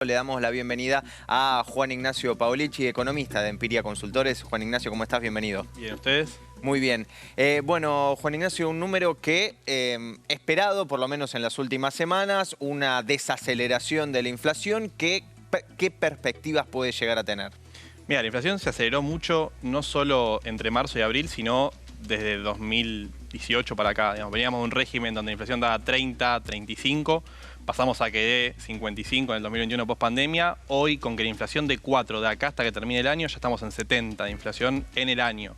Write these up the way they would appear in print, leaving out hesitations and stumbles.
Le damos la bienvenida a Juan Ignacio Paolici, economista de Empiria Consultores. Juan Ignacio, ¿cómo estás? Bienvenido. Bien, ¿ustedes? Muy bien. Bueno, Juan Ignacio, un número que esperado, por lo menos en las últimas semanas, una desaceleración de la inflación. ¿Qué perspectivas puede llegar a tener? Mira, la inflación se aceleró mucho, no solo entre marzo y abril, sino desde 2018 para acá. Digamos, veníamos de un régimen donde la inflación daba 30, 35, pasamos a que dé 55 en el 2021 post pandemia. Hoy, con que la inflación de 4 de acá hasta que termine el año, ya estamos en 70 de inflación en el año.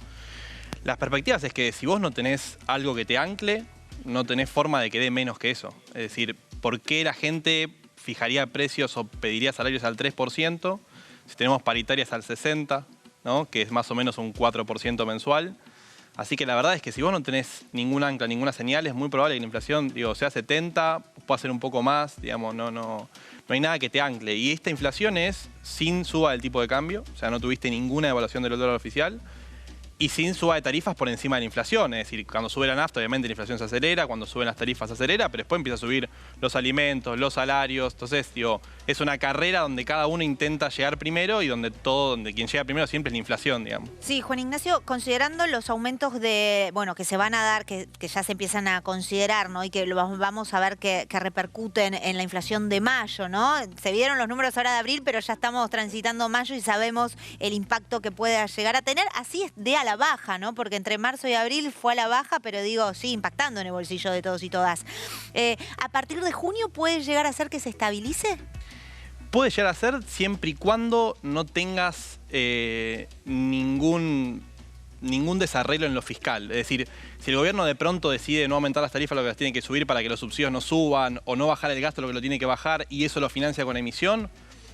Las perspectivas es que si vos no tenés algo que te ancle, no tenés forma de que dé menos que eso. Es decir, ¿por qué la gente fijaría precios o pediría salarios al 3%? Si tenemos paritarias al 60%, ¿no? Que es más o menos un 4% mensual. Así que la verdad es que si vos no tenés ningún ancla, ninguna señal, es muy probable que la inflación, sea 70, pueda ser un poco más, digamos, no hay nada que te ancle. Y esta inflación es sin suba del tipo de cambio, o sea, no tuviste ninguna devaluación del dólar oficial, y sin suba de tarifas por encima de la inflación. Es decir, cuando sube la nafta, obviamente la inflación se acelera, cuando suben las tarifas se acelera, pero después empieza a subir los alimentos, los salarios. Entonces, es una carrera donde cada uno intenta llegar primero y donde quien llega primero siempre es la inflación, digamos. Sí, Juan Ignacio, considerando los aumentos que se van a dar, que ya se empiezan a considerar, ¿no? Y que vamos a ver que repercuten en la inflación de mayo, ¿no? Se vieron los números ahora de abril, pero ya estamos transitando mayo y sabemos el impacto que pueda llegar a tener. Así es de a la baja, ¿no? Porque entre marzo y abril fue a la baja, pero sigue impactando en el bolsillo de todos y todas. ¿A partir de junio puede llegar a ser que se estabilice? Puede llegar a ser siempre y cuando no tengas ningún desarreglo en lo fiscal. Es decir, si el gobierno de pronto decide no aumentar las tarifas lo que las tiene que subir para que los subsidios no suban, o no bajar el gasto lo que lo tiene que bajar, y eso lo financia con emisión,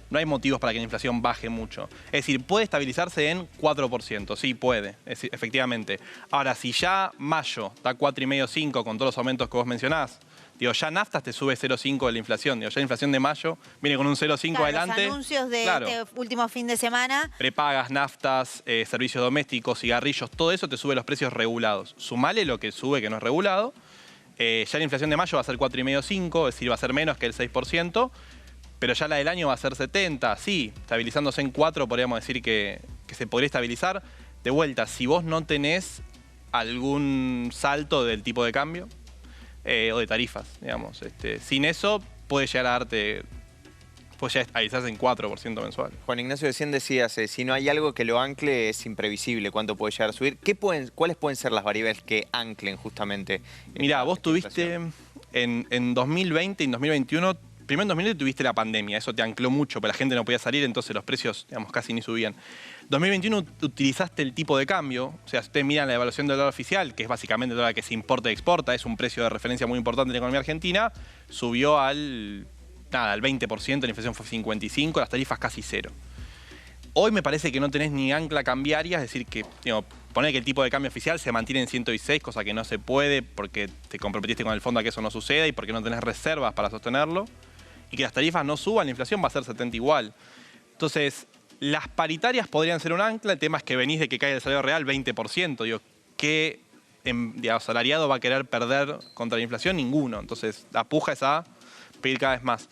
no hay motivos para que la inflación baje mucho. Es decir, puede estabilizarse en 4%, sí puede, efectivamente. Ahora, si ya mayo está 4,5, 5 con todos los aumentos que vos mencionás, ya naftas te sube 0,5 de la inflación. Ya la inflación de mayo viene con un 0,5 adelante. Los anuncios de este último fin de semana. Prepagas, naftas, servicios domésticos, cigarrillos, todo eso te sube los precios regulados. Sumale lo que sube que no es regulado. Ya la inflación de mayo va a ser 4,5, 5, es decir, va a ser menos que el 6%. Pero ya la del año va a ser 70, sí, estabilizándose en 4, podríamos decir que se podría estabilizar. De vuelta, si vos no tenés algún salto del tipo de cambio o de tarifas, digamos. Sin eso puede llegar a darte, puede llegar a estabilizarse en 4% mensual. Juan Ignacio, recién decías, si no hay algo que lo ancle es imprevisible cuánto puede llegar a subir. ¿Cuáles pueden ser las variables que anclen justamente? Mirá, vos tuviste en 2020 y en 2021... Primero en 2020 tuviste la pandemia, eso te ancló mucho, pero la gente no podía salir, entonces los precios, casi ni subían. 2021 utilizaste el tipo de cambio, o sea, si ustedes miran la evaluación del dólar oficial, que es básicamente el dólar que se importa y exporta, es un precio de referencia muy importante en la economía argentina, subió al 20%, la inflación fue 55%, las tarifas casi 0. Hoy me parece que no tenés ni ancla cambiaria, es decir, que poner que el tipo de cambio oficial se mantiene en 106, cosa que no se puede porque te comprometiste con el fondo a que eso no suceda y porque no tenés reservas para sostenerlo. Y que las tarifas no suban, la inflación va a ser 70 igual. Entonces, las paritarias podrían ser un ancla, el tema es que venís de que caiga el salario real 20%. ¿Qué asalariado va a querer perder contra la inflación? Ninguno. Entonces, la puja es a pedir cada vez más.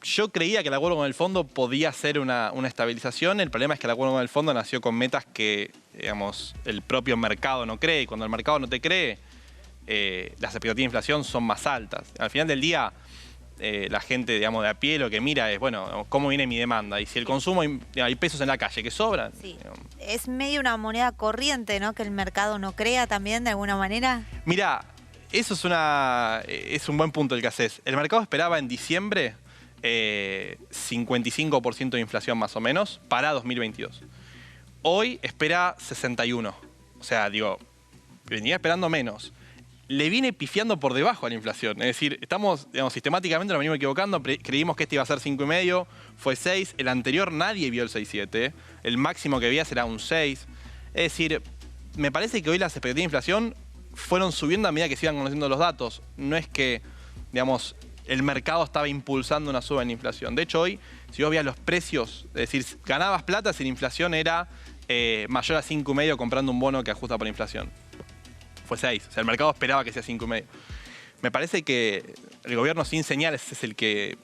Yo creía que el acuerdo con el fondo podía ser una estabilización. El problema es que el acuerdo con el fondo nació con metas que, el propio mercado no cree. Y cuando el mercado no te cree, las expectativas de inflación son más altas. Al final del día, la gente, de a pie lo que mira es, ¿cómo viene mi demanda? Y si el consumo, hay pesos en la calle que sobran. Sí. Es medio una moneda corriente, ¿no? Que el mercado no crea también, de alguna manera. Mirá, eso es un buen punto el que haces. El mercado esperaba en diciembre 55% de inflación más o menos para 2022. Hoy espera 61%. O sea, venía esperando menos. Le viene pifiando por debajo a la inflación. Es decir, estamos, sistemáticamente nos venimos equivocando. Creímos que este iba a ser 5,5, fue 6. El anterior nadie vio el 6,7. El máximo que veía será un 6. Es decir, me parece que hoy las expectativas de inflación fueron subiendo a medida que se iban conociendo los datos. No es que, el mercado estaba impulsando una suba en la inflación. De hecho, hoy, si vos veías los precios, es decir, ganabas plata si la inflación era mayor a 5,5 comprando un bono que ajusta por inflación. Fue 6. O sea, el mercado esperaba que sea 5,5. Me parece que el gobierno sin señales es el que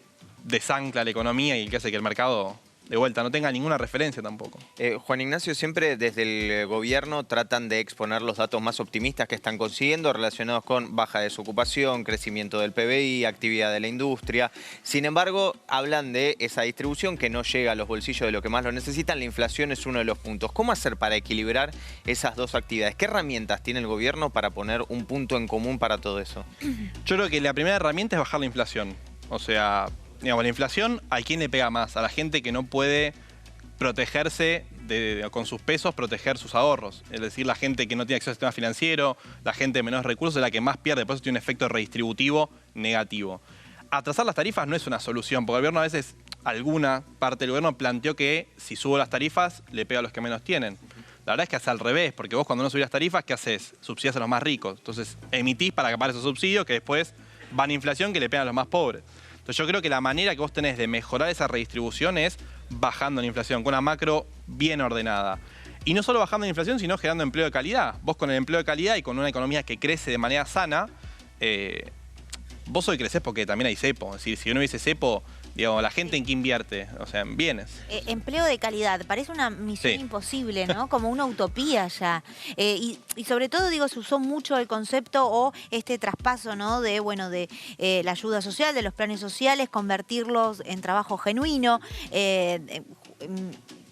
desancla la economía y que hace que el mercado de vuelta no tenga ninguna referencia tampoco. Juan Ignacio, siempre desde el gobierno tratan de exponer los datos más optimistas que están consiguiendo relacionados con baja desocupación, crecimiento del PBI, actividad de la industria. Sin embargo, hablan de esa distribución que no llega a los bolsillos de los que más lo necesitan. La inflación es uno de los puntos. ¿Cómo hacer para equilibrar esas dos actividades? ¿Qué herramientas tiene el gobierno para poner un punto en común para todo eso? Yo creo que la primera herramienta es bajar la inflación. O sea, digamos, la inflación, ¿a quién le pega más? A la gente que no puede protegerse con sus pesos, proteger sus ahorros. Es decir, la gente que no tiene acceso al sistema financiero, la gente de menos recursos es la que más pierde, por eso tiene un efecto redistributivo negativo. Atrasar las tarifas no es una solución, porque el gobierno a veces, alguna parte del gobierno planteó que si subo las tarifas, le pega a los que menos tienen. La verdad es que hace al revés, porque vos cuando no subís las tarifas, ¿qué haces? Subsidias a los más ricos. Entonces emitís para acabar esos subsidios que después van a inflación que le pegan a los más pobres. Entonces yo creo que la manera que vos tenés de mejorar esa redistribución es bajando la inflación, con una macro bien ordenada. Y no solo bajando la inflación, sino generando empleo de calidad. Vos con el empleo de calidad y con una economía que crece de manera sana, vos hoy crecés porque también hay cepo. Es decir, si no hubiese cepo, digamos, la gente en qué invierte, o sea, en bienes. Empleo de calidad, parece una misión imposible, ¿no? Como una utopía ya. Y sobre todo, digo, se usó mucho el concepto o este traspaso, ¿no? De, bueno, de la ayuda social, de los planes sociales, convertirlos en trabajo genuino.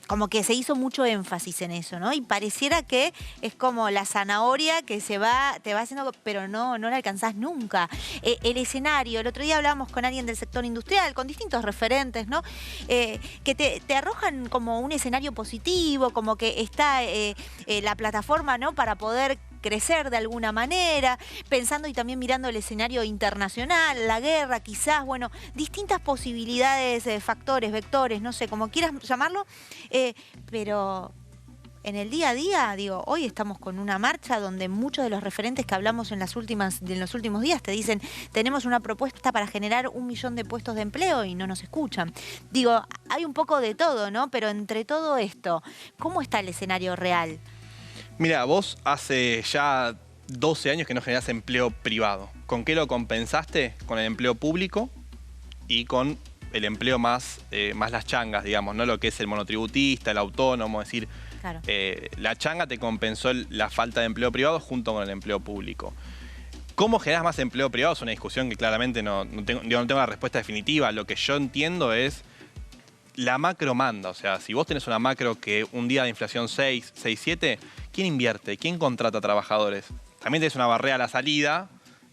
Como que se hizo mucho énfasis en eso, ¿no? Y pareciera que es como la zanahoria que te va haciendo, pero no la alcanzás nunca. El escenario, el otro día hablábamos con alguien del sector industrial, con distintos referentes, ¿no? Que te arrojan como un escenario positivo, como que está la plataforma, ¿no? Para poder crecer de alguna manera, pensando y también mirando el escenario internacional, la guerra quizás, bueno, distintas posibilidades, factores, vectores, no sé, como quieras llamarlo, pero en el día a día, digo, hoy estamos con una marcha donde muchos de los referentes que hablamos en los últimos días te dicen, tenemos una propuesta para generar 1 millón de puestos de empleo y no nos escuchan. Digo, hay un poco de todo, ¿no? Pero entre todo esto, ¿cómo está el escenario real? Mira, vos hace ya 12 años que no generás empleo privado. ¿Con qué lo compensaste? Con el empleo público y con el empleo más las changas, digamos, no lo que es el monotributista, el autónomo, es decir, claro. La changa te compensó la falta de empleo privado junto con el empleo público. ¿Cómo generás más empleo privado? Es una discusión que claramente no tengo la respuesta definitiva. Lo que yo entiendo es la macro manda, o sea, si vos tenés una macro que un día de inflación 6, 7, ¿quién invierte? ¿Quién contrata trabajadores? También tenés una barrera a la salida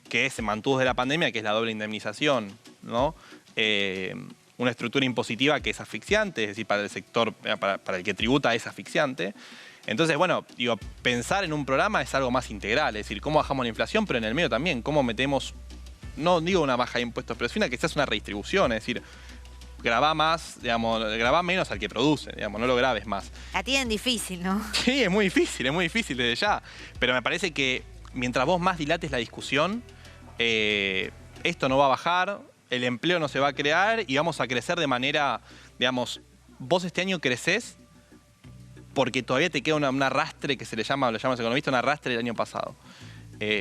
que se mantuvo desde la pandemia, que es la doble indemnización, ¿no? Una estructura impositiva que es asfixiante, es decir, para el sector, para el que tributa es asfixiante. Entonces, bueno, digo, pensar en un programa es algo más integral, es decir, cómo bajamos la inflación, pero en el medio también, cómo metemos, no digo una baja de impuestos, pero sí una que sea una redistribución, es decir, grabá más, digamos, grabá menos al que produce, digamos, no lo grabes más. La tienen difícil, ¿no? Sí, es muy difícil desde ya. Pero me parece que mientras vos más dilates la discusión, esto no va a bajar, el empleo no se va a crear y vamos a crecer de manera, digamos, vos este año crecés porque todavía te queda un arrastre que se le llama, lo llaman los economistas, un arrastre del año pasado.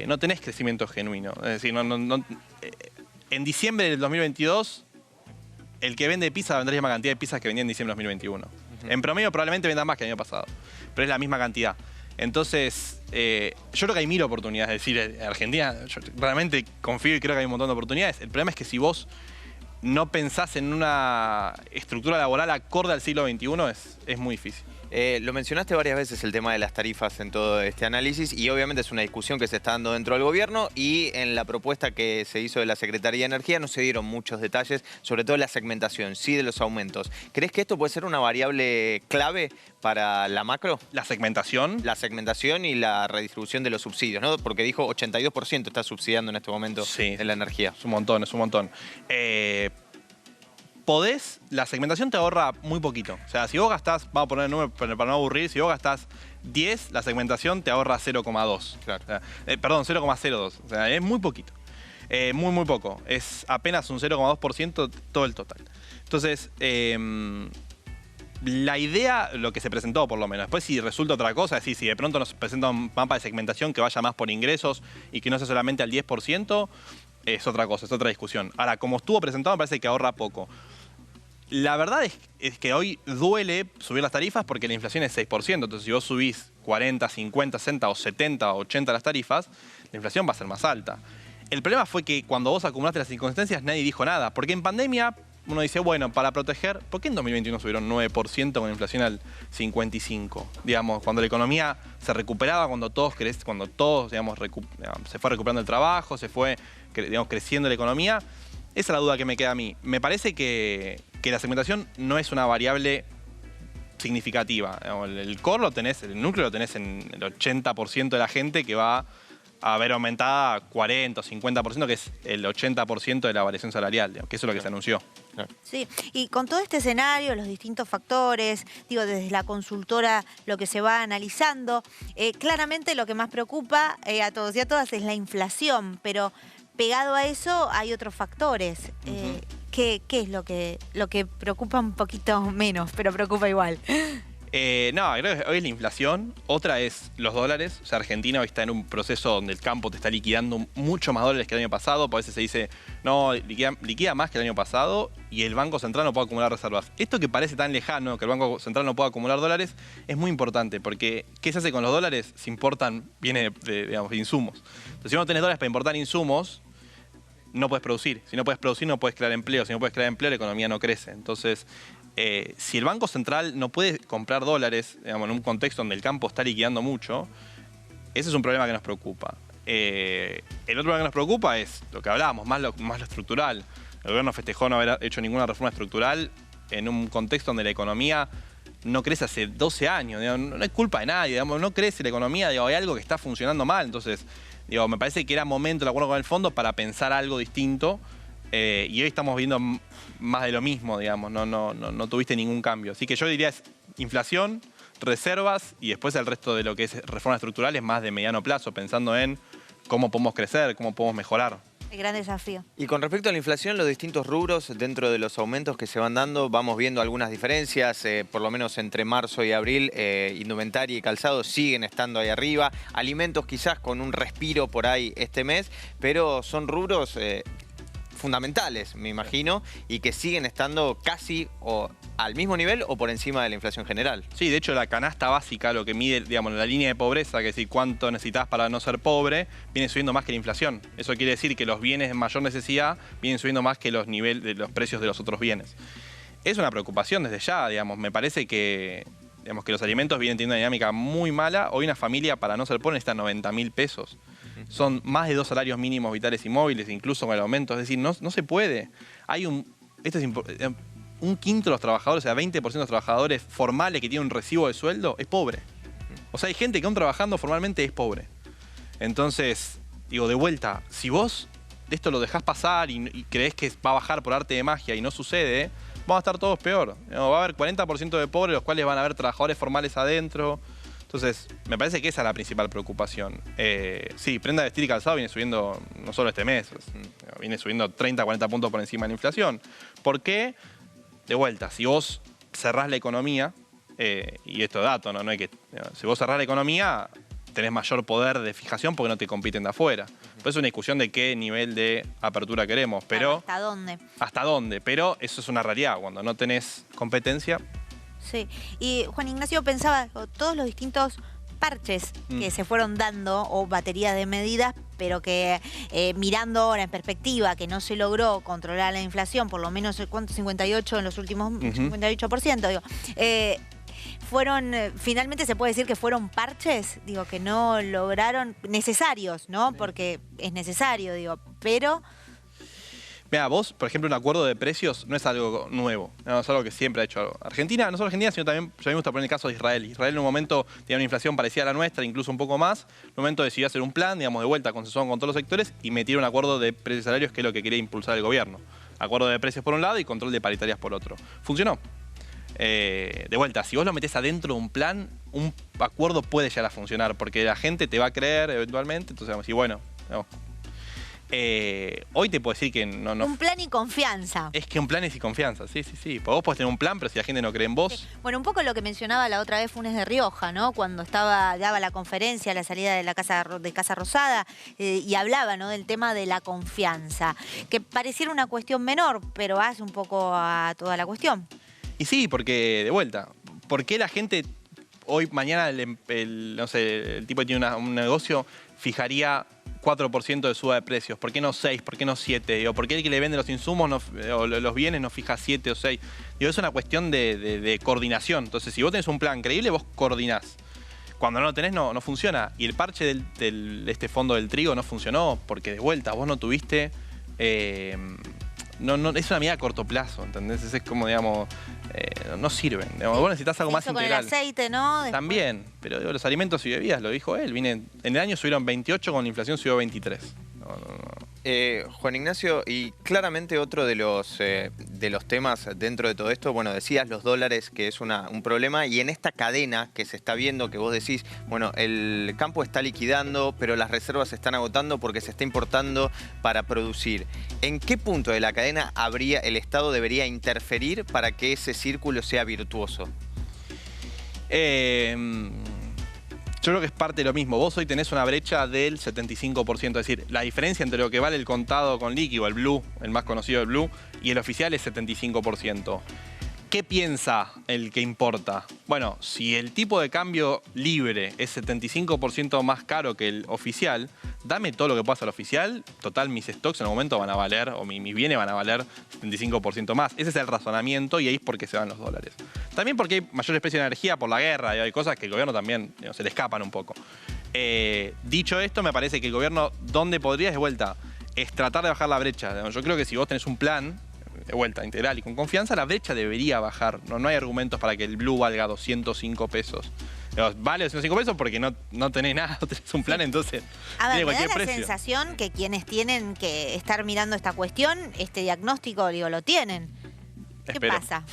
No tenés crecimiento genuino. Es decir, en diciembre del 2022... el que vende pizza vendrá la misma cantidad de pizzas que vendía en diciembre de 2021. En promedio probablemente venda más que el año pasado, pero es la misma cantidad. Entonces, yo creo que hay 1000 oportunidades. Es decir, en Argentina yo realmente confío y creo que hay un montón de oportunidades. El problema es que si vos no pensás en una estructura laboral acorde al siglo XXI, es muy difícil. Lo mencionaste varias veces el tema de las tarifas en todo este análisis y obviamente es una discusión que se está dando dentro del gobierno y en la propuesta que se hizo de la Secretaría de Energía no se dieron muchos detalles, sobre todo la segmentación, sí de los aumentos. ¿Crees que esto puede ser una variable clave para la macro? ¿La segmentación? La segmentación y la redistribución de los subsidios, ¿no? Porque dijo 82% está subsidiando en este momento en la energía. Es un montón, es un montón. La segmentación te ahorra muy poquito. O sea, si vos gastás, vamos a poner el número para no aburrir, si vos gastás 10, la segmentación te ahorra 0,2. Claro. O sea, perdón, 0,02. O sea, es muy poquito. Muy poco. Es apenas un 0,2% todo el total. Entonces, la idea, lo que se presentó por lo menos, después si resulta otra cosa, es decir, si de pronto nos presenta un mapa de segmentación que vaya más por ingresos y que no sea solamente al 10%, es otra cosa, es otra discusión. Ahora, como estuvo presentado, me parece que ahorra poco. La verdad es que hoy duele subir las tarifas porque la inflación es 6%. Entonces, si vos subís 40, 50, 60 o 70 o 80 las tarifas, la inflación va a ser más alta. El problema fue que cuando vos acumulaste las inconsistencias, nadie dijo nada. Porque en pandemia, uno dice, bueno, para proteger, ¿por qué en 2021 subieron 9% con inflación al 55%? Digamos, cuando la economía se recuperaba, cuando todos digamos, se fue recuperando el trabajo, se fue creciendo la economía. Esa es la duda que me queda a mí. Me parece que la segmentación no es una variable significativa. El core lo tenés, el núcleo lo tenés en el 80% de la gente que va a ver aumentada 40 o 50%, que es el 80% de la variación salarial, digamos, que eso es lo que se anunció. Sí, y con todo este escenario, los distintos factores, digo, desde la consultora lo que se va analizando, claramente lo que más preocupa a todos y a todas es la inflación, pero pegado a eso hay otros factores. ¿Qué es lo que preocupa un poquito menos, pero preocupa igual? No, creo que hoy es la inflación. Otra es los dólares. O sea, Argentina hoy está en un proceso donde el campo te está liquidando mucho más dólares que el año pasado. Por veces se dice, no, liquida más que el año pasado y el Banco Central no puede acumular reservas. Esto que parece tan lejano, que el Banco Central no pueda acumular dólares, es muy importante porque ¿qué se hace con los dólares? Se importan, viene de insumos. Entonces, si no tenés dólares para importar insumos, no puedes producir. Si no puedes producir, no puedes crear empleo. Si no puedes crear empleo, la economía no crece. Entonces, si el Banco Central no puede comprar dólares, digamos, en un contexto donde el campo está liquidando mucho, ese es un problema que nos preocupa. El otro problema que nos preocupa es lo que hablábamos, más lo estructural. El gobierno festejó no haber hecho ninguna reforma estructural en un contexto donde la economía no crece hace 12 años. Digamos, no es culpa de nadie, digamos, no crece la economía, digamos, hay algo que está funcionando mal. Entonces, digo, me parece que era momento, de acuerdo con el fondo, para pensar algo distinto. Y hoy estamos viendo más de lo mismo, digamos, no tuviste ningún cambio. Así que yo diría es inflación, reservas y después el resto de lo que es reforma estructural es más de mediano plazo, pensando en cómo podemos crecer, cómo podemos mejorar. El gran desafío. Y con respecto a la inflación, los distintos rubros dentro de los aumentos que se van dando, vamos viendo algunas diferencias, por lo menos entre marzo y abril, indumentaria y calzado siguen estando ahí arriba, alimentos quizás con un respiro por ahí este mes, pero son rubros fundamentales, me imagino, y que siguen estando casi o al mismo nivel o por encima de la inflación general. Sí, de hecho la canasta básica, lo que mide, digamos, la línea de pobreza, que es decir, cuánto necesitas para no ser pobre, viene subiendo más que la inflación. Eso quiere decir que los bienes de mayor necesidad vienen subiendo más que los niveles de los precios de los otros bienes. Es una preocupación desde ya, digamos, me parece que los alimentos vienen teniendo una dinámica muy mala. Hoy una familia para no ser pobre necesita 90.000 pesos. Son más de 2 salarios mínimos vitales y móviles, incluso con el aumento. Es decir, no se puede. Hay un quinto de los trabajadores, o sea, 20% de los trabajadores formales que tienen un recibo de sueldo, es pobre. O sea, hay gente que aún trabajando formalmente es pobre. Entonces, digo, de vuelta, si vos esto lo dejás pasar y creés que va a bajar por arte de magia y no sucede, vamos a estar todos peor. Va a haber 40% de pobres, los cuales van a haber trabajadores formales adentro. Entonces, me parece que esa es la principal preocupación. Sí, prenda de vestir y calzado viene subiendo, no solo este mes, viene subiendo 30, 40 puntos por encima de la inflación. ¿Por qué? De vuelta, si vos cerrás la economía, y esto es dato, no hay que, si vos cerrás la economía, tenés mayor poder de fijación porque no te compiten de afuera. Pues es una discusión de qué nivel de apertura queremos, pero... ¿Hasta dónde? ¿Hasta dónde? Pero eso es una realidad. Cuando no tenés competencia... Sí, y Juan Ignacio pensaba, todos los distintos parches que se fueron dando, o baterías de medidas, pero que mirando ahora en perspectiva, que no se logró controlar la inflación, por lo menos, ¿cuánto? 58 en los últimos, 58%, digo. Fueron, finalmente se puede decir que fueron parches, digo, que no lograron, necesarios, ¿no? Porque es necesario, digo, pero... Mira, vos, por ejemplo, un acuerdo de precios no es algo nuevo, no, es algo que siempre ha hecho Argentina, no solo Argentina, sino también, yo me gusta poner el caso de Israel. Israel en un momento tenía una inflación parecida a la nuestra, incluso un poco más. En un momento decidió hacer un plan, digamos, de vuelta, consensuado con todos los sectores y metieron un acuerdo de precios y salarios, que es lo que quería impulsar el gobierno. Acuerdo de precios por un lado y control de paritarias por otro. Funcionó. De vuelta, si vos lo metés adentro de un plan, un acuerdo puede llegar a funcionar, porque la gente te va a creer eventualmente, entonces vamos a decir, bueno, vamos. Hoy te puedo decir que no... Un plan y confianza. Es que un plan es y confianza, sí. Porque vos podés tener un plan, pero si la gente no cree en vos... Sí. Bueno, un poco lo que mencionaba la otra vez Funes de Rioja, ¿no? Cuando daba la conferencia a la salida de la Casa Rosada y hablaba, ¿no?, del tema de la confianza, que pareciera una cuestión menor, pero hace un poco a toda la cuestión. Y sí, porque, de vuelta, ¿por qué la gente hoy, mañana, no sé, el tipo que tiene un negocio fijaría 4% de suba de precios? ¿Por qué no 6? ¿Por qué no 7? ¿Por qué el que le vende los insumos o los bienes no fija 7 o 6? Es una cuestión de coordinación. Entonces, si vos tenés un plan creíble, vos coordinás. Cuando no lo tenés, no funciona. Y el parche de este fondo del trigo no funcionó porque, de vuelta, vos no tuviste... No, es una medida a corto plazo, ¿entendés? Es como, digamos, no sirven. Digamos, vos necesitas algo más integral. Con el aceite, ¿no? Después... También, pero digo, los alimentos y bebidas, lo dijo él. En el año subieron 28, con la inflación subió 23. Juan Ignacio, y claramente otro de los temas dentro de todo esto, bueno, decías los dólares, que es un problema, y en esta cadena que se está viendo, que vos decís, bueno, el campo está liquidando, pero las reservas se están agotando porque se está importando para producir. ¿En qué punto de la cadena el Estado debería interferir para que ese círculo sea virtuoso? Yo creo que es parte de lo mismo. Vos hoy tenés una brecha del 75%. Es decir, la diferencia entre lo que vale el contado con líquido, el blue, el más conocido del blue, y el oficial es 75%. ¿Qué piensa el que importa? Bueno, si el tipo de cambio libre es 75% más caro que el oficial, dame todo lo que puedas al oficial. Total, mis stocks en el momento van a valer, o mis bienes van a valer 75% más. Ese es el razonamiento y ahí es porque se van los dólares. También porque hay mayores precios de energía por la guerra y hay cosas que el gobierno también se le escapan un poco. Dicho esto, me parece que el gobierno, donde podría, de vuelta, es tratar de bajar la brecha. Yo creo que si vos tenés un plan de vuelta integral y con confianza, la brecha debería bajar. No hay argumentos para que el blue valga 205 pesos. Vale 205 pesos porque no tenés nada, no tenés un plan, entonces tiene cualquier me da la precio. Sensación que quienes tienen que estar mirando esta cuestión, este diagnóstico, lo tienen. ¿Qué pasa?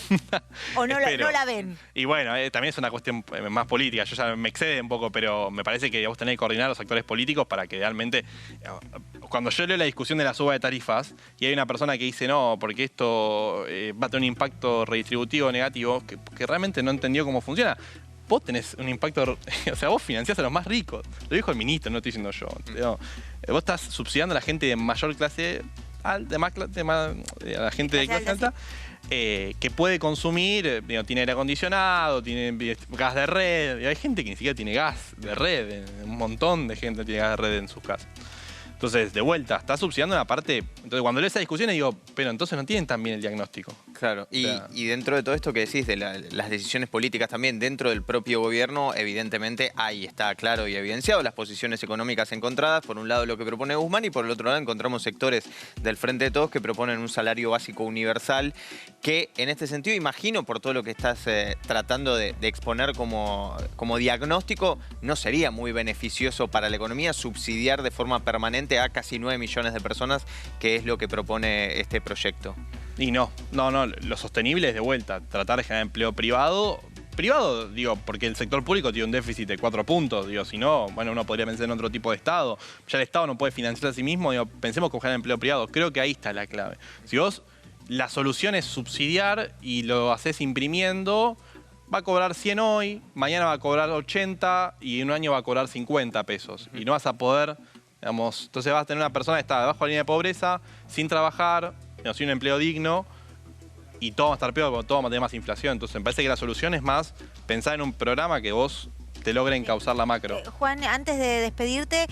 ¿O no la ven? Y bueno, también es una cuestión más política. Yo ya me excede un poco, pero me parece que vos tenés que coordinar a los actores políticos para que realmente... Cuando yo leo la discusión de la suba de tarifas y hay una persona que dice no, porque esto va a tener un impacto redistributivo negativo, que realmente no entendió cómo funciona. Vos tenés un impacto... O sea, vos financiás a los más ricos. Lo dijo el ministro, no estoy diciendo yo. Vos estás subsidiando a la gente de mayor clase alta, a la gente de clase alta, que puede consumir, tiene aire acondicionado, tiene gas de red. Y hay gente que ni siquiera tiene gas de red. Un montón de gente tiene gas de red en sus casas. Entonces, de vuelta, está subsidiando una parte... Entonces, cuando leo esa discusión, digo, pero entonces no tienen tan bien el diagnóstico. Claro, y dentro de todo esto que decís, de las decisiones políticas también, dentro del propio gobierno, evidentemente, ahí está claro y evidenciado las posiciones económicas encontradas. Por un lado, lo que propone Guzmán, y por el otro lado, encontramos sectores del Frente de Todos que proponen un salario básico universal, que en este sentido, imagino, por todo lo que estás tratando de exponer como diagnóstico, no sería muy beneficioso para la economía subsidiar de forma permanente a casi 9 millones de personas, que es lo que propone este proyecto. Y no, lo sostenible es de vuelta, tratar de generar empleo privado, digo, porque el sector público tiene un déficit de 4 puntos, digo, si no, bueno, uno podría pensar en otro tipo de Estado, ya el Estado no puede financiarse a sí mismo, digo, pensemos con generar empleo privado, creo que ahí está la clave. Si vos, la solución es subsidiar y lo haces imprimiendo, va a cobrar 100 hoy, mañana va a cobrar 80 y en un año va a cobrar 50 pesos, y no vas a poder... Digamos, entonces vas a tener una persona que está debajo de la línea de pobreza, sin trabajar, sin un empleo digno, y todo va a estar peor porque todo va a tener más inflación. Entonces me parece que la solución es más pensar en un programa que vos te logre encauzar la macro. Juan, antes de despedirte,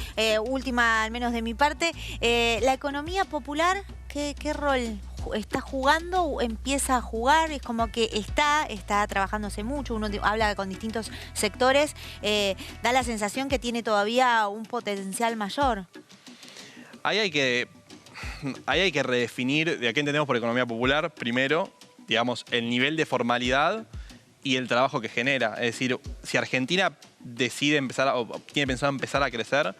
última al menos de mi parte, la economía popular, ¿qué rol está jugando o empieza a jugar? Es como que está trabajándose mucho, uno habla con distintos sectores, da la sensación que tiene todavía un potencial mayor. Ahí hay que redefinir de a qué entendemos por economía popular, primero, digamos, el nivel de formalidad y el trabajo que genera. Es decir, si Argentina decide empezar o tiene pensado empezar a crecer,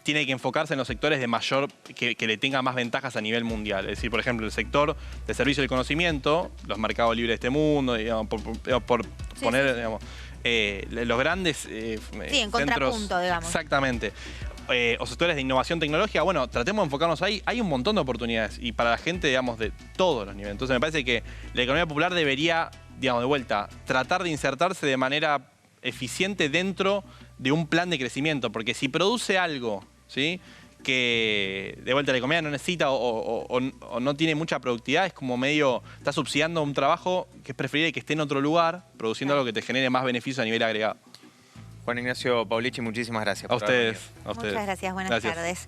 tiene que enfocarse en los sectores de mayor, que le tenga más ventajas a nivel mundial. Es decir, por ejemplo, el sector de servicio del conocimiento, los mercados libres de este mundo, digamos, por poner, digamos, los grandes en contrapunto, digamos. Exactamente. o sectores de innovación tecnológica, bueno, tratemos de enfocarnos ahí. Hay un montón de oportunidades y para la gente, digamos, de todos los niveles. Entonces me parece que la economía popular debería, digamos, de vuelta, tratar de insertarse de manera eficiente dentro de un plan de crecimiento, porque si produce algo, ¿sí?, que de vuelta la economía no necesita o no tiene mucha productividad, es como medio, está subsidiando un trabajo que es preferible que esté en otro lugar, produciendo algo que te genere más beneficios a nivel agregado. Juan Ignacio Paulici, muchísimas gracias. A ustedes. Muchas gracias, buenas tardes.